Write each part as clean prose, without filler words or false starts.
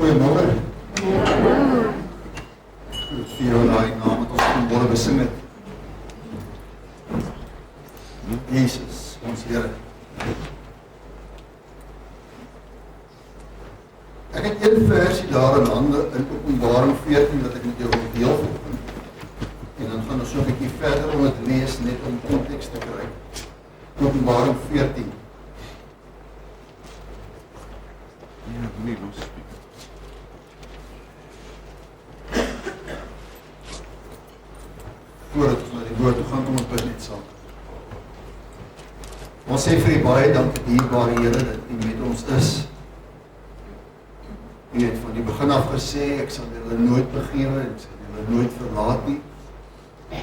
Goeiemôre. Goed vir jou daai naam wat ons vanmôre besing het. Jesus, ons Here. Ek het een versie daar in hande in Openbaring 14 wat ek met jou wil deel vanoggend. En dan gaan ons so 'n bietjie verder om dit lees net om konteks te kry. Openbaring 14. Ja, nie los. Voordat ons na die woord toe gaan, kom ons bid net saam. Ons sê vir U baie dankie, dierbare Here, dat U met ons is. U het van die begin af gesê, ek sal julle nooit begewe, ek sal julle nooit verlaat nie.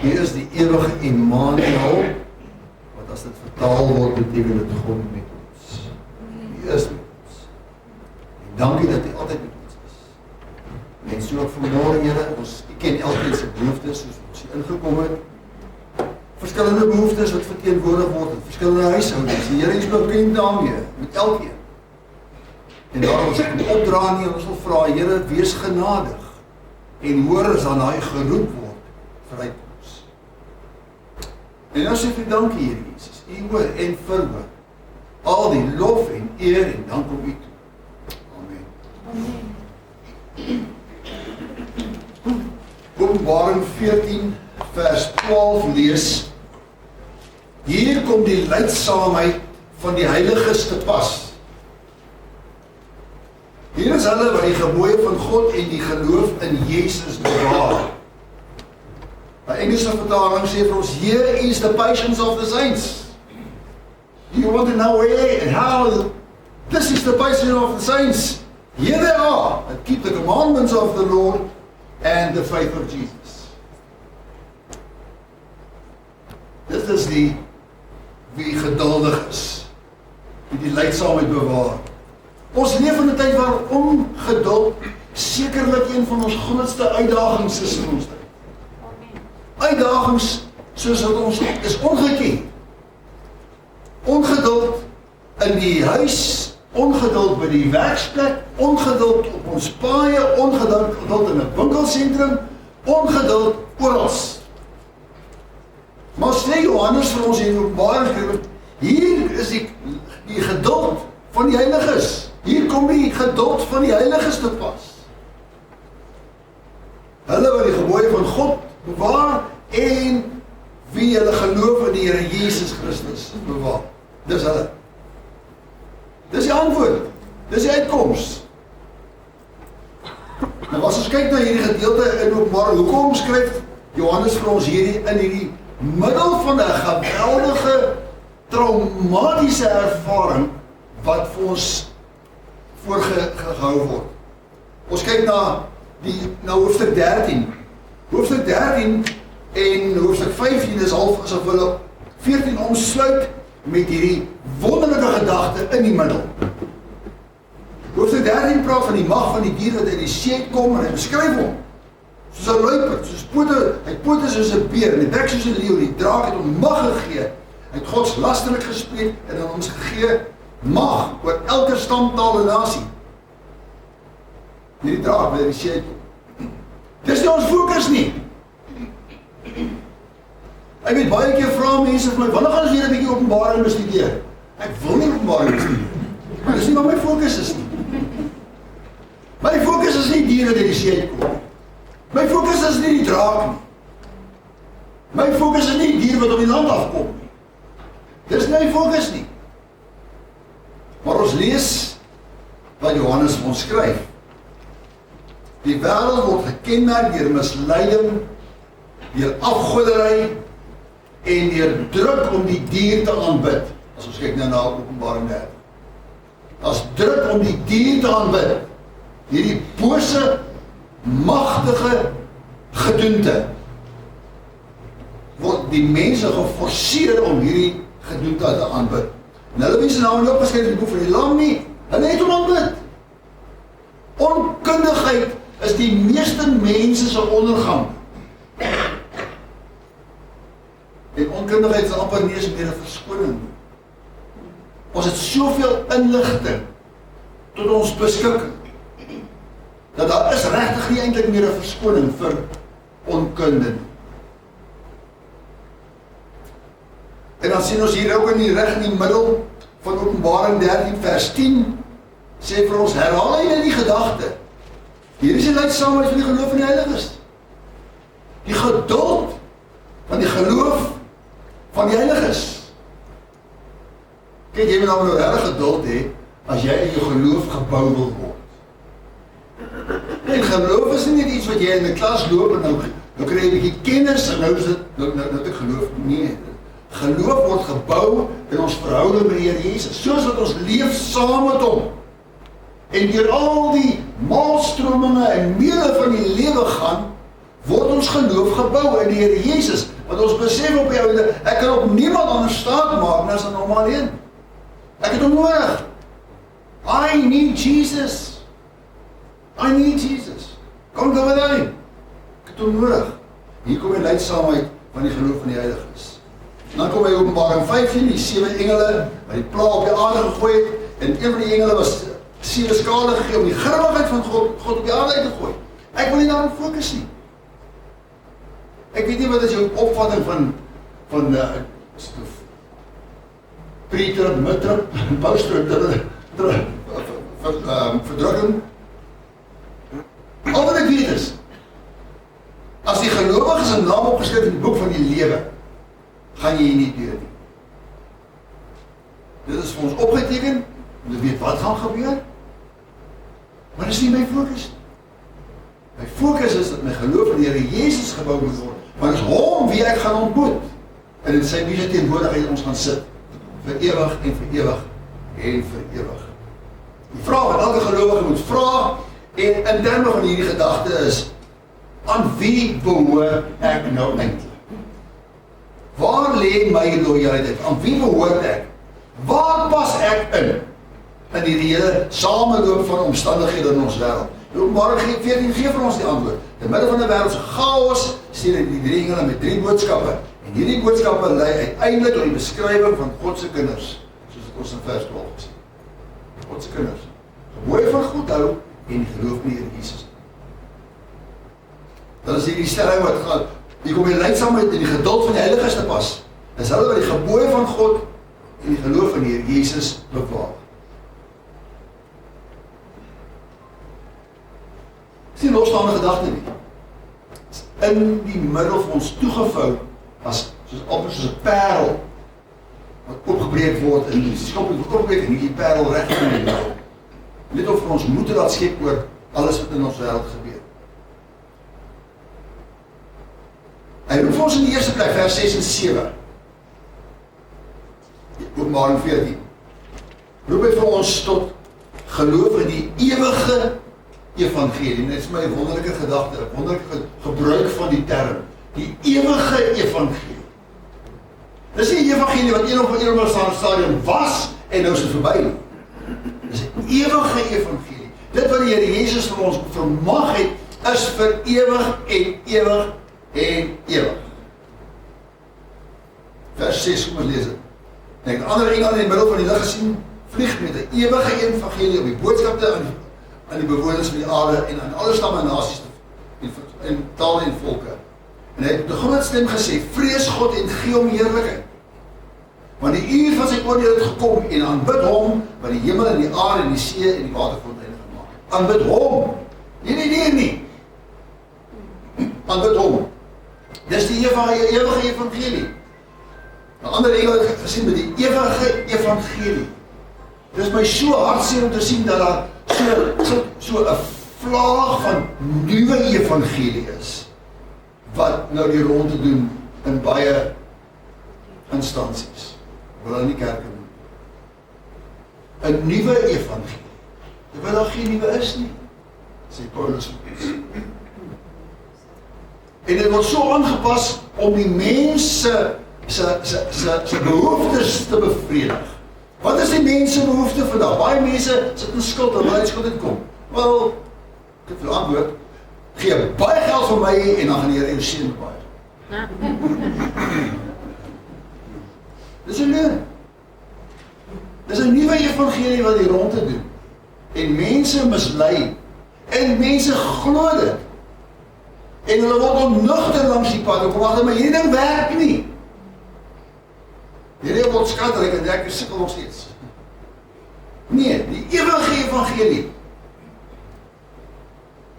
U is die ewige Immanuel, wat as dit vertaal word, beteken dit God met ons. U is met ons. En dankie dat U altyd met ons is. En so ook vanmôre, Here, U ken elkeen se behoeftes, soos ons hier ingekom het. Verskillende behoeftes wat verteenwoordig word in verskillende huishoudings. Die Here is bekend daarmee, met elkeen. En daarom as ek hom opdra nie, ons wil vra, Here, wees genadig. En hoor as aan daai geroep word, verryk ons. En ons sê vir dankie, Here Jesus, U hoor en verhoor. Al die lof en eer en dank om U toe. Amen. Amen. Openbaring 14 vers 12 lees: Hier kom die lydsaamheid van die heiliges te pas. Hier is hulle wat die gebooie van God en die geloof in Jesus bewaar. Die Engelse vertaling sê vir ons, here is the patience of the saints. Do you want to know where and how? This is the patience of the saints. Here they are, that keep the commandments of the Lord and the faith of Jesus. Dit is wie geduldig is, die lydsaamheid bewaar. Ons leef in 'n tyd waar ongeduld sekerlik een van ons grootste uitdagings is in ons tyd. Uitdagings soos wat ons is ongeken. Ongeduld in die huis, ongeduld by die werksplek, ongeduld op ons paaie, ongeduld in 'n winkelsentrum, ongeduld oral. Maar sê Johannes vir ons in Openbaring, hier is die geduld van die heiliges. Hier kom die geduld van die heiliges te pas. Hulle wat die gebooie van God bewaar en wie hulle geloof in die Here Jesus Christus bewaar. Dis hulle. Dis die antwoord. Dis die uitkoms. Nou as ons kyk na hierdie gedeelte in Openbaring, hoekom skryf Johannes vir ons hierdie in hierdie middel van 'n geweldige traumatiese ervaring wat vir ons voorgehou word. Ons kyk na hoofstuk 13. Hoofstuk 13 en hoofstuk 15 is half asof hulle 14 omsluit met hierdie wonderlike gedagte in die middel. Hoofstuk 13 praat van die mag van die dier wat uit die see kom en hy beskryf hom soos 'n luiperd, soos pote, hy het pote soos 'n beer en die bek soos 'n leeu. Die draak het hom mag gegee. Hy het God lasterlik gespreek en aan ons gegee mag oor elke stam, taal en nasie. Hierdie draak by die see kom. Dis nie ons fokus nie. Ek weet baie keer vra mense vir my, wanneer gaan ons weer 'n bietjie Openbaring bestudeer? Ek wil nie Openbaring bestudeer. Maar dis nie wat my fokus is nie. My fokus is nie diere wat uit die see kom. My fokus is nie die draak nie. My fokus is nie die dier wat op die land afkom nie. Dis nie my fokus nie. Maar ons lees wat Johannes vir ons skryf. Die wêreld word gekenmerk deur misleiding, deur afgoderry en deur druk om die dier te aanbid. As ons kyk nou na Openbaring 13. As druk om die dier te aanbid. Hierdie bose, magtige gedoente word die mense geforseer om hierdie gedoente te aanbid. En hulle mense nou nie opgeskryf in die boek van die Lam nie, hulle het hom aanbid. Onkundigheid is die meeste mense se ondergang. En onkundigheid is amper nie eens meer 'n verskoning. Ons het soveel inligting tot ons beskikking. dat daar is regtig nie eintlik meer 'n verskoning vir onkunde nie. En dan sien ons hier ook in die middel van Openbaring 13 vers 10, sê vir ons, herhaal jy die gedagte. Hier is die leidsaamheid van die geloof van die heiliges. Die geduld van die geloof van die heiliges. Kijk, jy moet nou regtig geduld hê, as jy in jou geloof gebou wil word. En geloof is nie net iets wat jy in 'n klas loop en nou kry jy 'n bietjie kennis en nou is dit nou te geloof. Nee, geloof word gebou in ons verhouding met die Here Jesus, soos wat ons leef saam met hom. En deur al die maalstrominge en meele van die lewe gaan, word ons geloof gebou in die Here Jesus. Want ons besef op die ouende, ek kan op niemand anders staat maak as aan hom alleen. Ek het hom nodig. I need Jesus. I need Jesus. Kom dan met hom. Ek het hom nodig. Hier kom die leidsaamheid van die geloof van die heiliges. Dan kom hy Openbaring 15, die 7 engele, wat die plaag op die aarde gegooi het, en een van die engele was 7 skale gegee om die grimmigheid van God op die aarde uit te gooi. Ek wil nie daarop fokus nie. Ek weet nie wat is jou opvatting van pre-trip, mid-trip, post-trip, verdrukking. Al wat ek weet is, as die gelowiges se naam opgeskryf in die boek van die lewe, gaan jy nie dood nie. Dit is vir ons opgeteken, om te weet wat gaan gebeur, maar dit is nie my fokus. My fokus is dat my geloof in die Here Jesus gebou moet word, want dit is hom wie ek gaan ontmoet, en in sy wiese teenwoordigheid ons gaan sit, vir ewig en vir ewig en vir ewig. Die vraag wat elke gelowige moet vra, en in terme van hierdie gedagte is, aan wie behoort ek nou eintlik? Waar lê my loyaliteit? Aan wie behoort ek? Waar pas ek in? In die hele sameloop van omstandighede in ons wêreld. Openbaring 14 gee vir ons die antwoord. In midde van 'n wêreldse chaos stuur hy die 3 engele met 3 boodskappe. En hierdie boodskappe lei uiteindelik tot die beskrywing van God se kinders, soos dit ons in vers 12 gesien. God se kinders. Gebooie van God hou en die geloof in die Here Jesus. Dan is hier die stelling wat gaan, hier kom die leidsaamheid en die geduld van die heiliges te pas. Dis hulle wat die gebooie van God en die geloof in die Here Jesus bewaar. Dis nie losstaande gedagte nie. In die middel van ons toegevou, as soos 'n parel, wat opgebreek word in die skop en opgebreek en die parel reg in die middel. Net of ons moet laat skep oor alles wat in ons wêreld gebeur. Hy roep ons in die eerste plek, vers 6 en 7. Openbaring 14. Roep hy vir ons tot geloof in die ewige evangelie. Dit is my wonderlike gedagte, wonderlike gebruik van die term. Die ewige evangelie. Dis nie 'n evangelie wat een of ander stadium was en nou is dit verby nie. Dis 'n ewige evangelie. Dit wat die Here Jesus vir ons vermag het, is vir ewig en ewig en ewig. Vers 6, kom ons lees dit. En ek het ander engele in die middel van die lig gesien, vlieg met 'n ewige evangelie om die boodskap te aan die bewoners van die aarde en aan alle stamme en nasies en tale en volke. En hy het met 'n groot stem gesê, vrees God en gee hom heerlikheid. Want die uur van sy oordeel het gekom en aanbid hom, wat die hemel en die aarde en die see en die waterfonteine gemaak het. Aanbid hom. Nie die dier nie. Aanbid hom. Dis die ewige evangelie. 'n ander engel het gesien met die ewige evangelie. Dit is my so hartseer om te sien dat daar so 'n vlaag van nuwe evangelie is, wat nou die ronde doen in baie instansies. Wil hulle nie kerke doen. 'n nuwe evangelie. Terwyl daar geen nuwe is nie, sê Paulus. En dit word so aangepas om die mense se behoeftes te bevredig. Wat is die mense behoefte vandag? Baie mense sit in skuld en baie skuld het kom. Wel, ek het vir antwoord, gee baie geld vir my en dan gaan die Here jou seën baie. Dis 'n leer. Dis 'n nuwe evangelie wat die ronde doen. En mense mislei. En mense glo dit. En hulle word ontnugter langs die pad, en kom agter, maar hierdie ding werk nie. Hierdie word skattelik en ek sukkel nog steeds. Nee, die ewige evangelie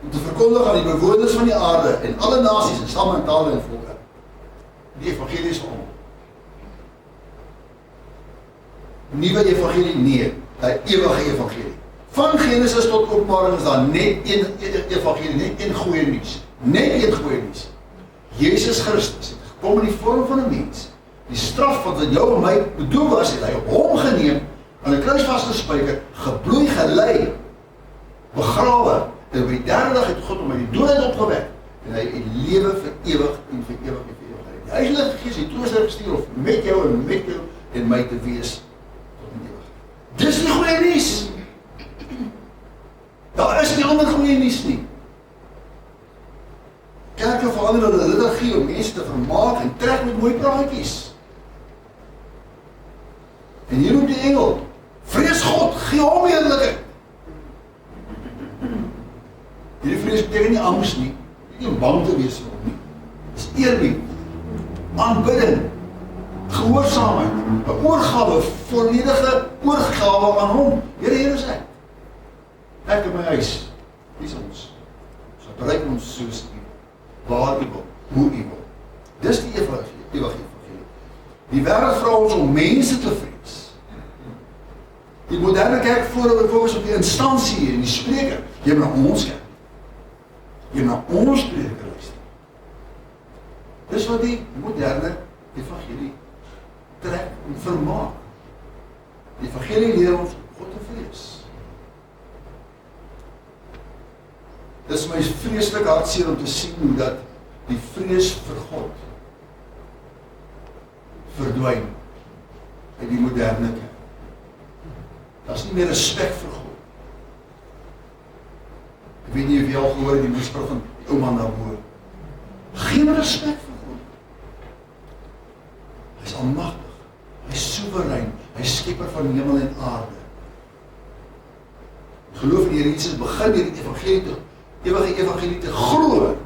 om te verkondig aan die bewoners van die aarde en alle nasies en stamme en tale en volke. Die evangelie is vir almal. Nuwe evangelie? Nee, 'n ewige evangelie. Van Genesis tot Openbaring is daar net een evangelie, net een goeie nuus. Net een goeie nuus. Jesus Christus het gekom in die vorm van 'n mens. Die straf wat jou en my bedoel was, het hy op hom geneem, aan 'n kruis vasgespijker, gebloei, gelei, begrawe, en op die derde dag het God hom uit die dood uit opgewek, en hy het lewe vir ewig en vir ewig en vir ewig. Die Heilige Gees het trooster gestuur of met jou en my te wees tot in ewig. Dis die goeie nuus. Daar is nie ander goeie nuus nie. Kerke verander hulle liturgie om mense te vermaak en trek met mooi praatjies. En hier roep die engel, vrees God, gee hom eerlikheid. Hierdie vrees beteken nie angs nie, nie om bang te wees vir hom nie. Dis eerbied, aanbidding, gehoorsaamheid, 'n oorgawe, volledige oorgawe aan hom. Here is ek in my huis, dis ons. So bereik ons soos u, waar u wil, hoe u wil. Dis die ewige evangelie. Die wêreld vra ons om mense te vrees. Die moderne kerk fokus op die instansie en die spreker. Jy moet na ons kyk. Jy moet na ons spreker luister. Dis wat die moderne evangelie trek en vermaak. Die evangelie leer ons om God te vrees. Dis my vreeslik hartseer om te sien hoe dat die vrees vir God verdwyn uit die moderne kerk. Daar is nie meer respek vir God. Ek weet nie of jy al gehoor het die boodskap van die ou man daarbo. Geen respek vir God. Hy is almagtig, hy is soewerein, hy is skepper van hemel en aarde. Geloof in die Here Jesus begin deur die ewige evangelie te glo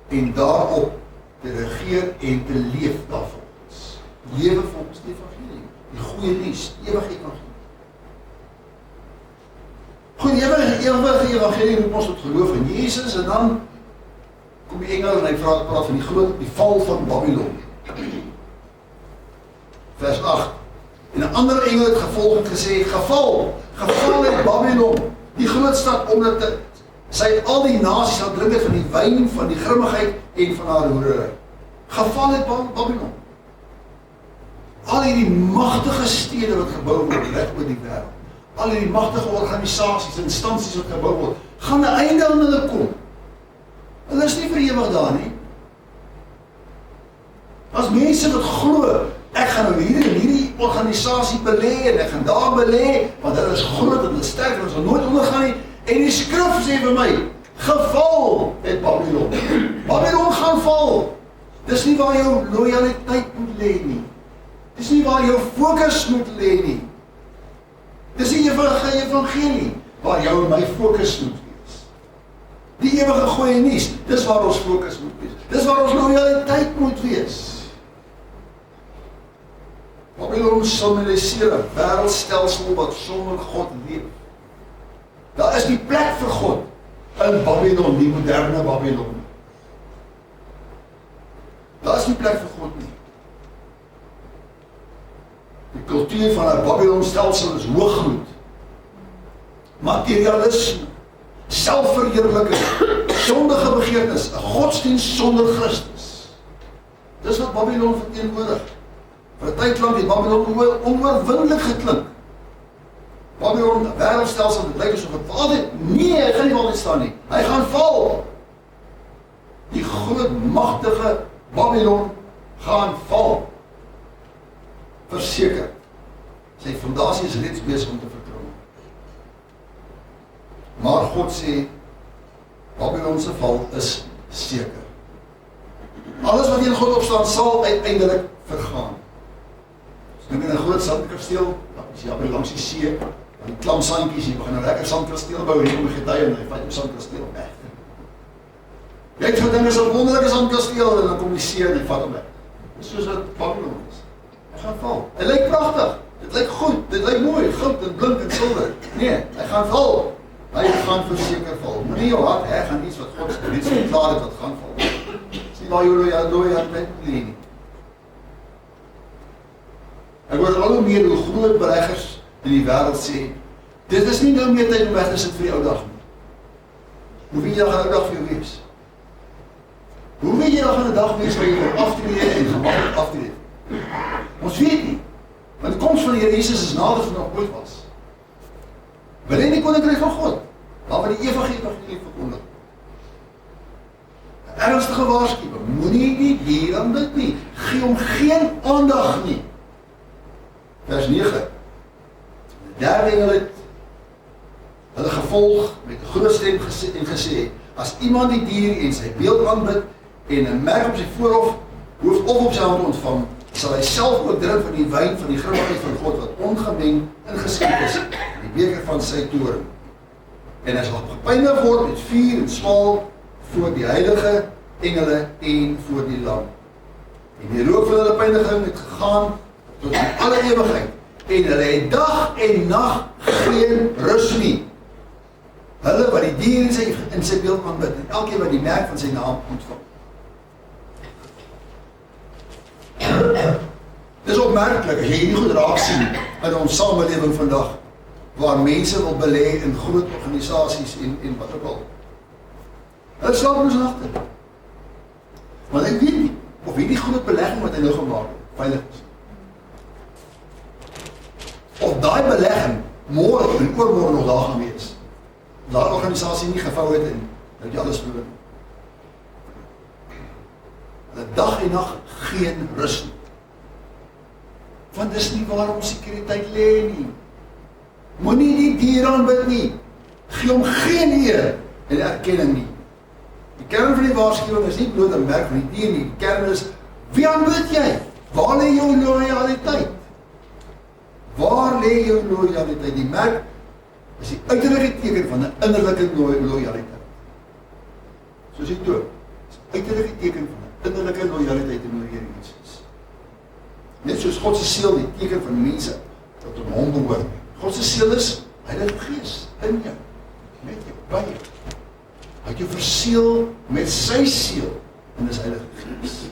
en daarop te regeer en te leef daarvolgens. Lewe volgens die evangelie, die goeie nuus, die ewige evangelie. Goed, die ewige evangelie roep ons tot geloof in Jesus, en dan kom die engel en hy praat van die val van Babylon. Vers 8. En 'n ander engel het gevolg en gesê, geval het Babylon, die groot stad, omdat sy al die nasies sal drink van die wyn van die grimmigheid en van haar hoerery. Geval het Babylon. Al hierdie magtige stede wat gebou word reg oor die wêreld, al hierdie magtige organisasies, instansies wat gebou word, gaan 'n einde aan hulle kom. Hulle is nie vir ewig daar nie. As mense wat glo, ek gaan nou hierdie organisasie belê en ek gaan daar belê, want hulle is groot en hulle is sterk en ons sal nooit ondergaan nie. En die skrif sê vir my, geval het Babylon. Babylon gaan val. Dis nie waar jou loyaliteit moet lê nie. Dis nie waar jou fokus moet lê nie. Dis die ewige evangelie waar jou en my fokus moet wees. Die ewige goeie nuus, dis waar ons fokus moet wees. Dis waar ons loyaliteit moet wees. Babylon symboliseer 'n wêreldstelsel wat sonder God leef. Daar is die plek vir God in Babylon, die moderne Babylon. Daar is nie plek vir God nie. Die kultuur van 'n Babylon-stelsel is hoogmoed, materialisme, selfverheerliking, sondige begeertes, 'n godsdienst sonder Christus. Dis wat Babylon verteenwoordig. Vir 'n tyd lank het Babylon onoorwinnelik geklink. Babylon, 'n wêreldstelsel, dit lyk asof dit altyd, nee, hy gaan nie altyd staan nie. Hy gaan val. Die groot, magtige Babylon gaan val. Verseker. Sy fondasie is reeds besig om te verkrummel. Maar God sê, Babylon se val is seker. Alles wat in God opstaan sal uiteindelik vergaan. Dink in 'n groot sandkasteel, as jy langs die see, die klam sandjies, jy begin nou lekker sandkasteel bou, hier kom die getuie en hy vat jou sandkasteel weg. Jy het gedink is 'n wonderlike sandkasteel en dan kom die see en hy vat hom weg. Dis soos wat Babylon is. Hy gaan val. Hy lyk pragtig, dit lyk goed, dit lyk mooi, goud en blink en silwer. Nee, hy gaan val. Hy gaan verseker val. Moenie jou hart heg aan iets wat God sê, dit is klaar dit wat gaan val. Dis nie waar jou loyaliteit nie. Ek hoor al hoe meer hoe groot beleggers in die wêreld sê, dit is nie nou meer tyd om weg te sit vir die ou dag nie. Hoe weet jy dat gaan 'n dag vir jou wees? Hoe weet jy dat gaan 'n dag wees waar jy kan aftree en gemakkelijk aftree? Ons weet nie. Want die koms van die Here Jesus is nader as nog ooit was. Wil jy die koninkryk van God? Waar die evangelie verkondig. 'n Ernstige waarskuwing, moenie die dier aanbid nie. Gee hom geen aandag nie. Vers 9. Die derde engel het hulle gevolg met 'n groot stem gesê, as iemand die dier en sy beeld aanbid en 'n merk op sy voorhoof of op sy hand ontvang, sal hy self ook drink van die wyn van die grimmigheid van God wat ongemeng ingeskenk is in die beker van sy toorn. En hy sal gepynig word met vuur en swaal voor die heilige engele en voor die lam. En die rook van hulle pyniging het gegaan tot in alle ewigheid. En hulle het dag en nag geen rus nie. Hulle wat die dier in sy beeld aanbid en elkeen wat die merk van sy naam ontvang. Dis opmerklik as jy hierdie goed raak sien in ons samelewing vandag, waar mense wil belê in groot organisasies en wat ook al. Hulle slaap ons nagte. Want ek weet nie of hierdie groot belegging wat hy nou gemaak het, veilig is. Of daai belegging môre en oormôre nog daar gaan wees. Daai organisasie nie gevou het en dat jy alles verloor. Hulle dag en nag geen rus nie. Want dis nie waar ons sekuriteit lê nie. Moenie die dier aanbid nie. Gee hom geen eer en erkenning nie. Die kern van die waarskuwing is nie bloot 'n merk van die dier nie. Die kern is, wie aanbid jy? Waar lê jou loyaliteit? Waar lê jou loyaliteit? Die merk is die uiterlike teken van 'n innerlike loyaliteit. Soos die doop. Dis 'n uiterlike teken van 'n innerlike loyaliteit teenoor die Here Jesus. Net soos God se seël die teken van mense wat aan hom behoort. God se seël is Heilige Gees in jou, met jou, by jou. Hy het jou verseël met sy seël en dis Heilige Gees.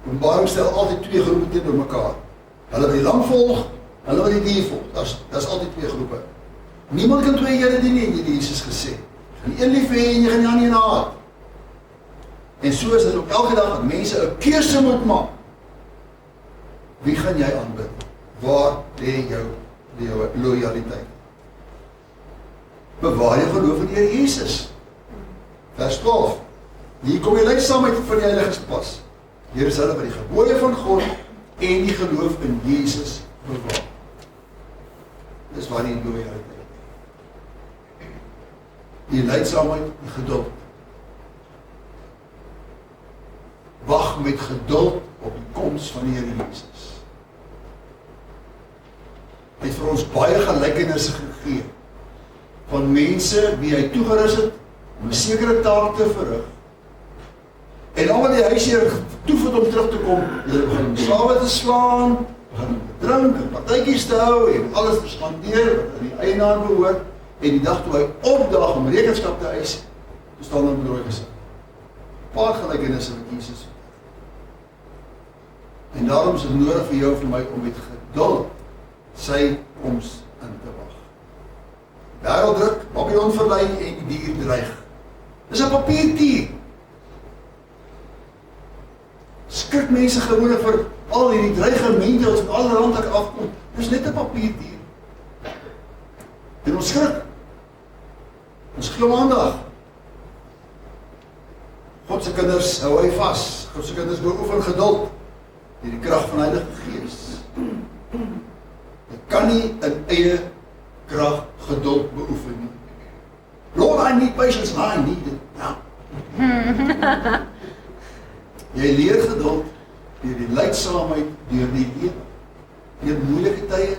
Openbaring stel altyd twee groepe teenoor mekaar. Hulle wat die lam volg, hulle wat die dier volg. Daar's altyd twee groepe. Niemand kan twee Here dien nie, het Jesus gesê. Jy gaan een lief hê en jy gaan die ander een haat. En so is dit ook elke dag dat mense 'n keuse moet maak. Wie gaan jy aanbid? Waar lê jou loyaliteit? Bewaar jou geloof in die Here Jesus. Vers 12. Hier kom die leidsaamheid van die heiliges pas. Hier is hulle wat die gebooie van God en die geloof in Jesus bewaar. Dis waar die loyaliteit lê. Die leidsaamheid, die geduld. Wag met geduld op die koms van die Here Jesus. Hy het vir ons baie gelykenisse gegee van mense wie hy toegerus het om 'n sekere taak te verrig. En al wat die huisheer toevoet om terug te kom, hulle begin slawe te slaan, begin drink en partytjies te hou en alles te spandeer wat aan die eienaar behoort. En die dag toe hy opdaag om rekenskap te eis, toe staan hulle bedrooi gesit. Paar gelykenisse wat Jesus. En daarom is dit nodig vir jou en vir my om met geduld sy koms in te wag. Wêreld druk, Babylon verlei en die dier dreig. Dis 'n papierdier. Skrik mense gewoonlik vir al hierdie dreigemente wat van alle rande afkom. Dis net 'n papierdier. En ons skrik. Ons gee hom aandag. God se kinders hou hy vas. God se kinders beoefen geduld deur die krag van die Heilige Gees. Jy kan nie in eie krag geduld beoefen nie. Lord, I need patience, I need it now. Jy leer geduld deur die lydsaamheid, deur die lewe. Deur moeilike tye,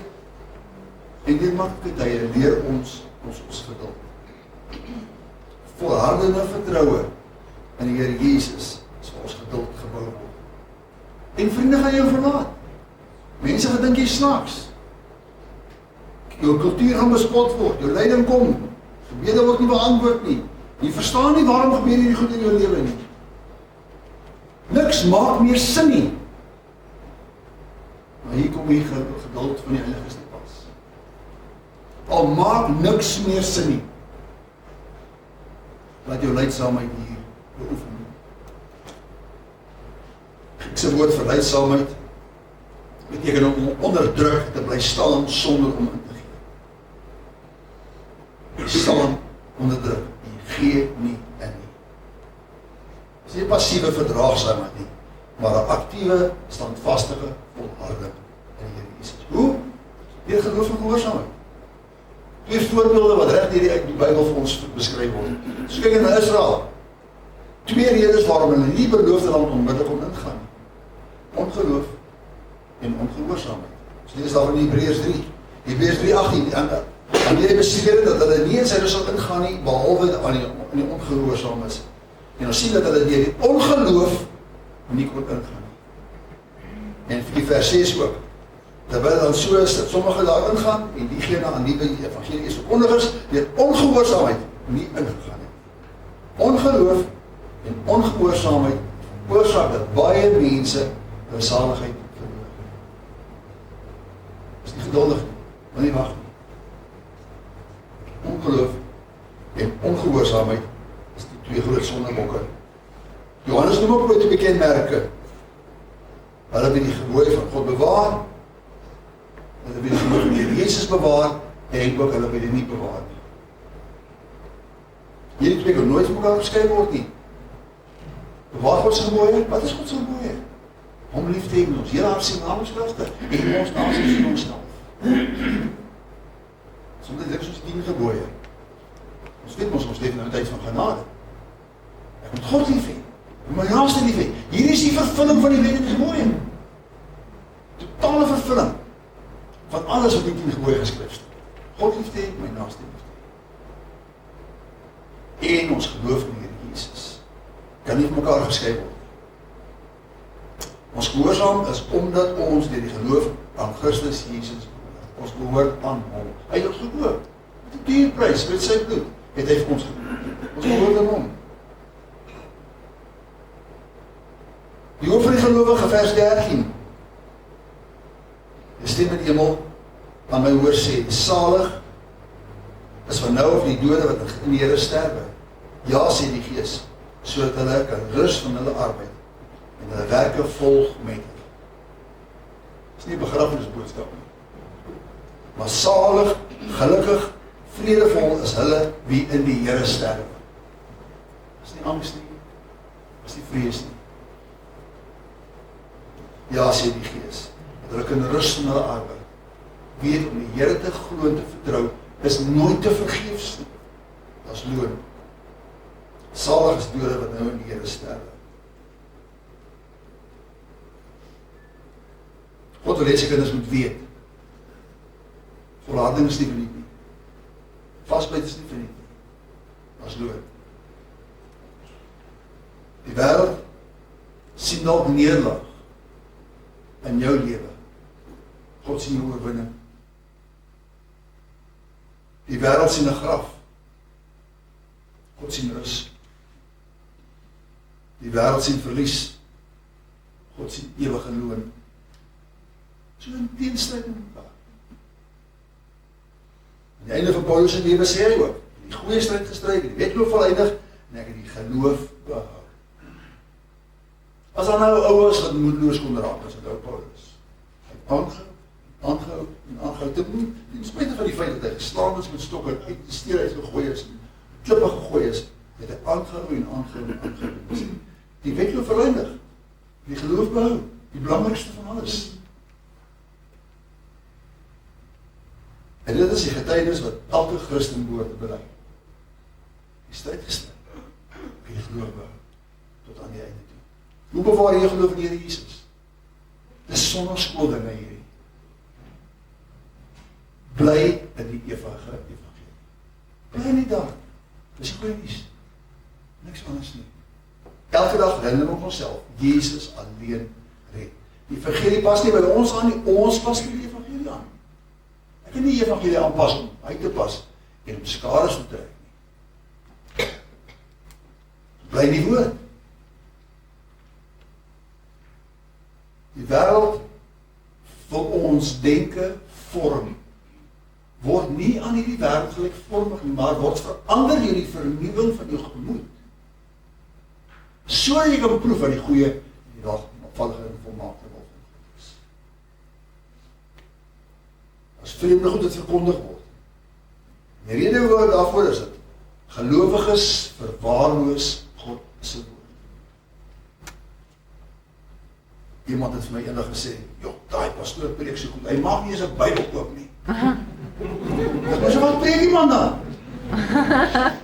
En die maklike tye leer ons geduld. Volhardende vertroue in die Here Jesus is vir ons geduld gebou word. En vriende gaan jou verlaat. Mense gaan dink jy snaaks. Jou kultuur gaan bespot word, jou lyding kom, gebede word nie beantwoord nie. Jy verstaan nie waarom gebeur hierdie goed in jou lewe nie. Niks maak meer sin nie. Maar hier kom die geduld van die Heilige Gees te pas. Al maak niks meer sin nie. Laat jou lydsaamheid hier beoefen. Griekse woord vir lydsaamheid beteken om onder druk te bly staan sonder om in te gee. Staan onder druk, jy gee nie in nie. Dis nie passieve verdraagsaamheid nie, maar 'n aktiewe, standvastige volharding in die Here Jesus. Hoe? Deur geloof en gehoorsaamheid. Twee voorbeelde wat reg deur die Bybel vir ons beskryf word. So kyk na Israel. Twee redes waarom hulle nie beloofde land onmiddellik kon ingaan nie. Ongeloof en ongehoorsaamheid. So dit is daar in Hebreërs 3. Hebreërs 3:18. En die besweer dat hulle nie in sy rus sal ingaan nie, behalwe aan die ongehoorsaam is. En ons sien dat hulle deur die ongeloof nie kon ingaan nie. En vir die vers 6 ook. Terwyl dan so is dat sommige daar ingaan en diegene aan die evangelie is verkondig is, deur ongehoorsaamheid nie ingegaan nie. Ongeloof en ongehoorsaamheid oorsaak dat baie mense hulle saligheid verloor. Is nie geduldig nie, wil nie wag nie. Ongeloof en ongehoorsaamheid is die twee groot sondebokke. Johannes noem ook twee kenmerke. Hulle wil die gebooie van God bewaar, hulle wil die gebooie van die Jesus bewaar, en ook hulle wil die nie bewaar nie. Hierdie twee kan nooit van mekaar geskei word nie. Bewaar God se gebooie, wat is God se gebooie? Om lief te hê met ons hele hart, siel en naamskrifte, en ons nasies en onsself. Soms dit is ons 10 gebooie. Ons weet ons leef nou 'n tyd van genade. Ek moet God lief hê, en my naaste lief hê. Hier is die vervulling van die wet en die gebooie. Totale vervulling van alles wat in die 10 gebooie geskryf staan. God lief te hê, my naaste lief te hê. En ons geloof in die Here Jesus kan nie van mekaar geskei word. Ons gehoorsaam is omdat ons deur die geloof aan Christus Jesus behoort. Ons behoort aan hom. Hy het ons gekoop. Met 'n duur prys, met sy bloed, het hy vir ons gekoop. Ons behoort aan hom. Die hoof van die gelowige, vers 13. Die stem in die hemel aan my hoor sê, salig is van nou af die dode wat in die Here sterwe. Ja, sê die Gees, sodat hulle kan rus van hulle arbeid en hulle werke volg met hulle. Dis nie 'n begrafenisboodskap nie. Maar salig, gelukkig, vredevol is hulle wie in die Here sterwe. Dis nie angs nie, dis nie vrees nie. Ja, sê die Gees, dat hulle kan rus van hulle arbeid. Weet om die Here te glo en te vertrou, is nooit te vergeefs nie. Dat is loon. Salig is dode wat nou in die Here sterwe. God wil hê sy kinders moet weet. Volharding is nie verniet nie. Vasbyt is nie verniet nie. Dat is loon. Die wêreld sien dalk neerlag in jou lewe. God sien jou oorwinning. Die wêreld sien 'n graf. God sien rus. Die wêreld sien verlies. God sien ewige loon. So in teenstryd met mekaar. Aan die einde van Paulus se lewe sê hy ook, die goeie stryd gestry, die wedloop volëindig, en ek het die geloof behou. As daar nou ouers wat moedeloos kon raak, as dit ou Paulus. Hy het aangehou te doen, ten spyte van die feit dat hy geslaan is met stokke, uit die steen uitgegooi is, klippe gegooi is, het hy aangehou. Die wedloop volëindig, die geloof behou, die belangrikste van alles. En dit is die getuienis wat elke Christen behoort te bely. Die stryd gestry, en die geloof behou, tot aan die einde toe. Hoe bewaar jy geloof in die Here Jesus? Dis sonder skool dinge hierdie. Bly in die evangelie. Bly nie daar. Dis die goeie nuus. Niks anders nie. Elke dag herinner ons onsself, Jesus alleen red. Die evangelie pas nie by ons aan nie, ons pas nie die evangelie aan. Ek kan nie die evangelie aanpas om uit te pas en om skades te trek nie. Bly die woord. Die wêreld wil ons denke vorm. Word nie aan hierdie wêreld gelykvormig nie, maar word verander deur die vernuwing van jou gemoed. So jy kan proef van die goeie en die afvallige en volmaakte wil van God is. As vreemde goed het verkondig word. Die rede woord daarvoor is dit. Gelowiges verwaarloos God se woord. Iemand het vir my eendag gesê, "Joh, daai pastoor preek so goed. Hy maak nie eens 'n Bybel oop nie." Ek sê, "Wat preek die man dan?"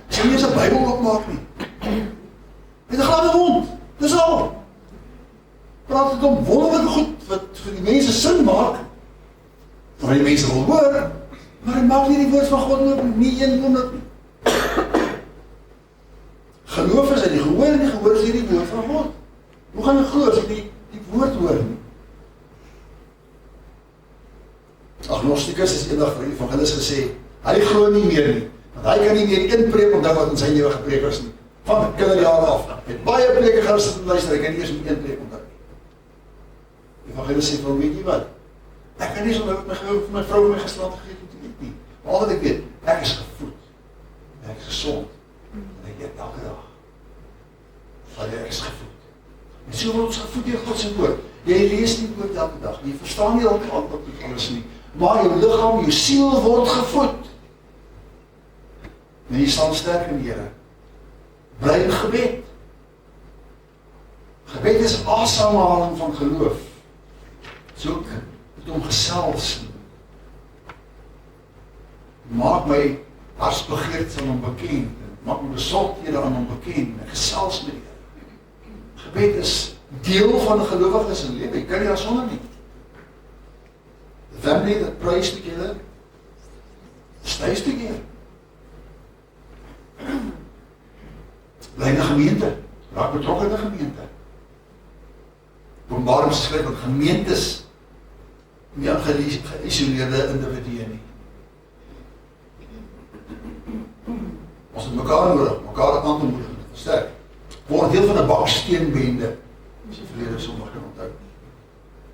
Sy nie eens 'n Bybel oopmaak nie. Met 'n gladde mond. Dis al. Praat dit om wonderlike goed wat vir die mense sin maak. Wat die mense wil hoor, maar hy maak nie die woord van God oop nie, 100 nie. Geloof is uit die gehoor en die gehoor is die woord van God. Hoe gaan jy glo as jy die woord hoor nie? Agnostikus is eendag vir die evangelis gesê, hy glo nie meer nie, want hy kan nie meer een preek onthou wat in sy lewe gepreek is nie. Van kinderjare af. Het baie preke gaan sit en luister, ek kan nie eers met een preek onthou nie. Die evangelis sê, weet jy wat? Ek kan nie so met my vrou en my geslaap gegee om te eet nie. Maar al wat ek weet, ek is gevoed. Ek is gesond. En ek eet elke dag. Want ek is gevoed. En so word ons gevoed deur God se woord. Jy lees nie woord elke dag. Jy verstaan nie elke antwoord met alles nie. Maar jou liggaam, jou siel word gevoed. En jy staan sterk in die Here. Bly in gebed. Gebed is asemhaling van geloof. Soek met hom gesels. Maak my hartsbegeerte aan hom bekend. Maak my besorgdhede aan hom bekend. Ek gesels met die Here. Gebed is deel van 'n gelowige se lewe. Jy kan nie daarsonder nie. The family that prays together stays together. Bly in 'n gemeente. Raak betrokke in 'n gemeente. Openbaring skryf dat gemeentes nie geïsoleerde individue nie. Ons het mekaar nodig, mekaar aan te moedig en te versterk. Word deel van 'n baksteenbende. As jy verlede Sondag kan onthou.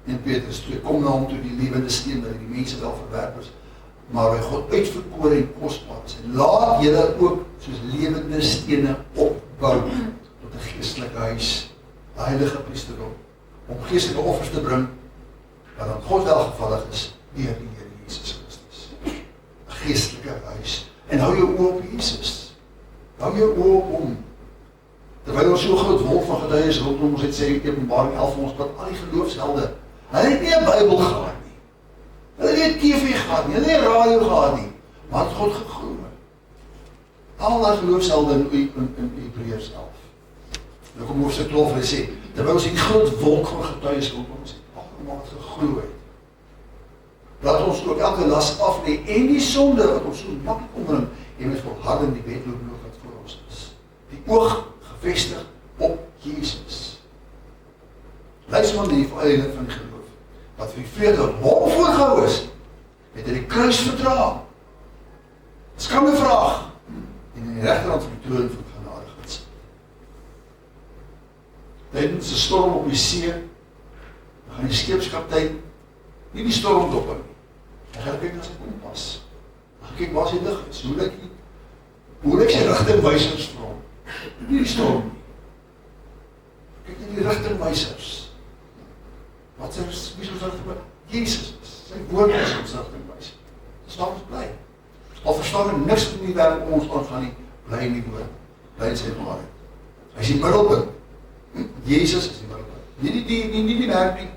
En Petrus 2, kom na hom toe die lewende steen wat die mense wel verwerp is, maar by God uitverkore en kosbaar is. En laat julle ook soos lewende stene opbou tot 'n geestelike huis, 'n heilige priesterdom, om geestelike offers te bring wat aan God welgevallig is deur die Here Jesus Christus. 'n Geestelike huis. En hou jou oë op Jesus. Hou jou oë op hom. Terwyl ons so groot wolk van getuies rondom ons het sê Openbaring 11 ons dat al die geloofshelde, hulle het nie 'n Bybel gehad nie. Hulle het nie TV gehad nie, hulle het nie radio gehad nie, maar het God geglo. Al die geloofshelde in Hebreërs 11. Nou kom hoofstuk 12 en hy sê, terwyl ons die groot wolk van getuies rondom ons het, almal het geglo het. Laat ons ook elke las af lê en die sonde wat ons so maklik omring en met volharding die wedloop loop wat voor ons is. Die oog gevestig op Jesus. Luister maar die verhouding van die geloof. Wat vir die vrede hom voorgehou is, het hy die kruis verdra. Dis kan 'n vraag. En in die regterhand van die troon van genade gaan sit. Tydens 'n storm op die see, dan gaan die skeepskaptein nie die storm dop nie. Hy gaan kyk na sy kompas. Hy gaan kyk waar sy lig is. Hoe lyk sy rigtingwysers vir hom? Nie die storm nie. Kyk na die rigtingwysers. Wat is wie ons rigtingwyser? Jesus is. Sy woord is ons rigtingwyser. Dis waar ons bly. Al verstaan ek niks in die wêreld om ons aangaan nie, bly in die woord. Bly in sy waarheid. Hy is die middelpunt. Jesus is die middelpunt. Nie die werk nie.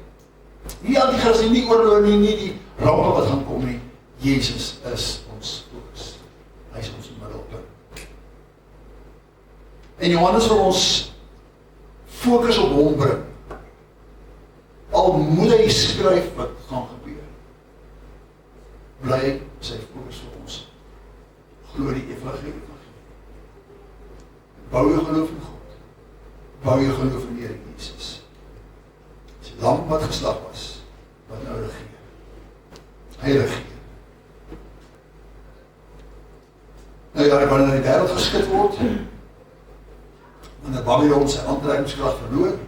Nie al die gas nie oorloop nie die rampe wat gaan kom nie. Jesus is ons fokus. Hy is ons middelpunt. En Johannes wil ons fokus op hom bring. Al moet hy skryf wat gaan gebeur. Bly sy Bou jou geloof in God. Bou jou geloof in die Here Jesus. Dis die lam wat geslag was, wat nou regeer. Hy regeer. Nou ja, wanneer die wêreld geskit word, wanneer Babylon sy aantrekkingskrag verloor,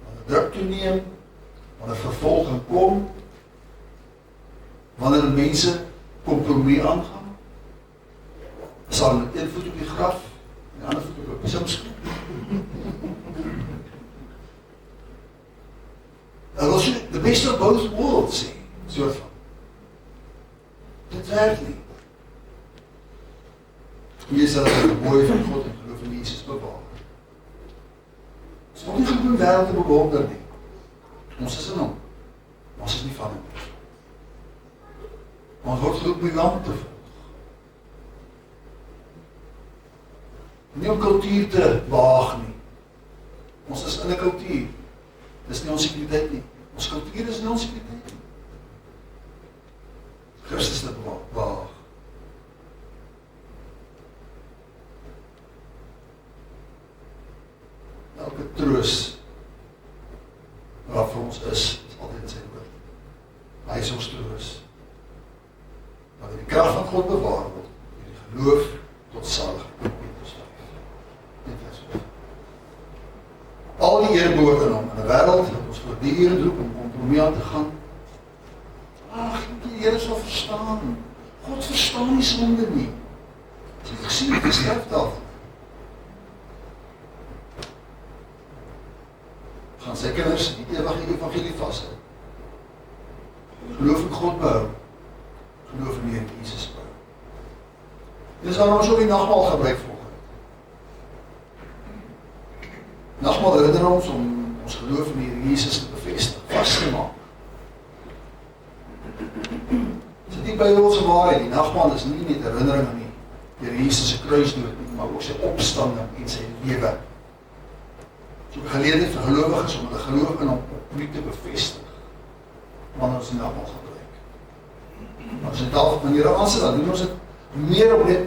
wanneer druk toeneem, wanneer vervolging kom, wanneer mense kompromie aangaan, sal met een voet op die graf, en die ander voet op die simskoop. Dat was the best of both worlds, sê, soort van. Dit werk nie. Jy sal die gebooie van God en geloof in Jesus bewaar. Ons word nie gewoon wêreld te bewonder nie. Ons is in hom, maar ons is nie van hom. Maar ons word geroep om die lam te volg. Nie om kultuur te waag nie. Ons is in 'n kultuur. Dis nie ons sekuriteit nie. Ons kultuur is nie ons sekuriteit nie. Christus te waag. Elke troos wat vir ons is altyd in sy woord. Hy is ons troos. Maar die krag van God bewaar word, die geloof tot saligheid. Al die eer behoort aan hom, in 'n wêreld wat ons voortdurend roep om kompromie aan te gaan. Ag, die Here sal verstaan. God verstaan nie sonde nie. As jy gesien het, skryf daarvan. Gaan sy kinders die ewige evangelie vashou. Geloof in God behou. Geloof in die Here Jesus behou. Dis waarom ons ook die nagmaal gebruik volgens. Nagmaal herinner ons om ons geloof in die Here Jesus te bevestig, vas te maak. Dit is nie Bybelse waarheid, die nagmaal is nie net herinnering aan die Here Jesus se kruisdood nie, maar ook sy opstanding en sy lewe. So geleentheid vir gelowiges om hulle geloof in hom opnuut te bevestig, wanneer ons die nagmaal gebruik. Maar as dit op maniere aansit, dan doen ons dit meer op net,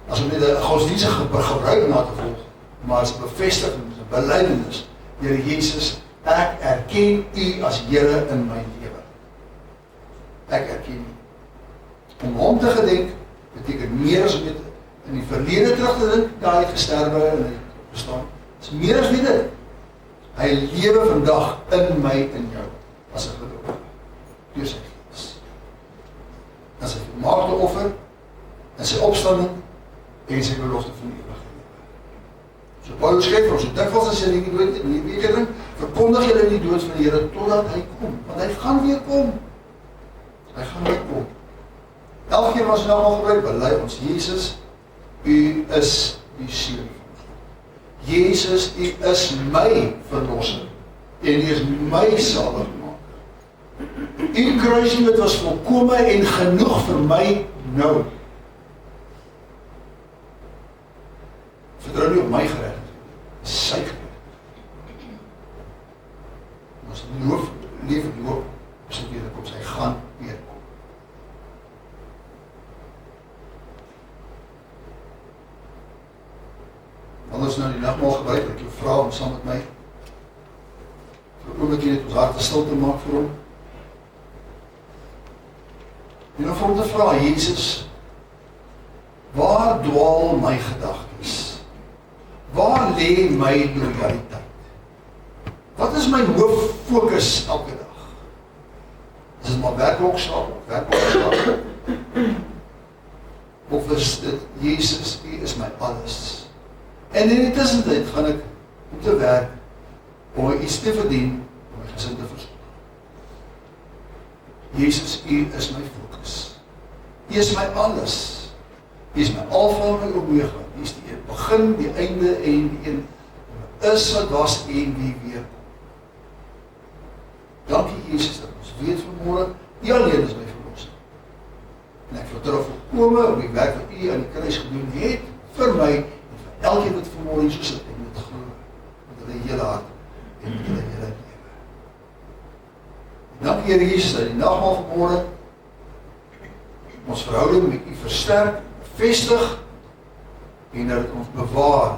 as om net 'n godsdienstige gebruik na te volg, maar as 'n bevestiging, 'n belydenis. Here Jesus, ek erken U as Here in my lewe. Ek erken U. Om hom te gedenk beteken meer as om net in die verlede terug te dink, daar het gesterwe en hy bestaan. Dit is meer as dit. Hy lewe vandag in my en jou as 'n geloof. Deur sy Gees. En sy volmaakte offer en sy opstanding en sy belofte van ewige lewe. So Paulus skryf ons, so dikwels as jy nie dood nie, weet jy, verkondig julle die dood van die Here totdat hy kom, want hy gaan weer kom. Hy gaan weer kom. Elke keer as ons nou al gebruik, bely ons, Jesus, U is die seun van God. Jesus, U is my verlosser en U is my saligmaker. U kruisdood was volkome en genoeg vir my nou. Vertrou nie op my geregtigheid, sy geregtigheid. Ons leef in hoop, as hy weer kom, hy gaan weer kom. Anders nou die nagmaal gebruik, ek jou vra om saam met my vir 'n oomblik net ons harte stil te maak vir hom. En dan vir hom te vra, Jesus, waar dwaal my gedagtes? Waar lê my loyaliteit? Wat is my hooffokus elke dag? Is dit maar werkloosheid of of is dit, Jesus, U is my alles? En in die tussentyd gaan ek om te werk, om iets te verdien, om my gesin te versorg. Jesus, U is my fokus. U is my alles. U is my alfa en my omega. U is die begin, die einde en die een is wat was en wie weer kom. Dankie Jesus dat ons weet vanmôre, U alleen is my verlosser. En ek vertrou volkome op die werk wat U aan die kruis gedoen het vir my en vir elkeen wat vanmôre hier so sit en moet glo met hulle hele hart en met hulle hele lewe. Dankie Here Jesus dat die nagmaal vanmôre ons verhouding met U versterk, bevestig en dat dit ons bewaar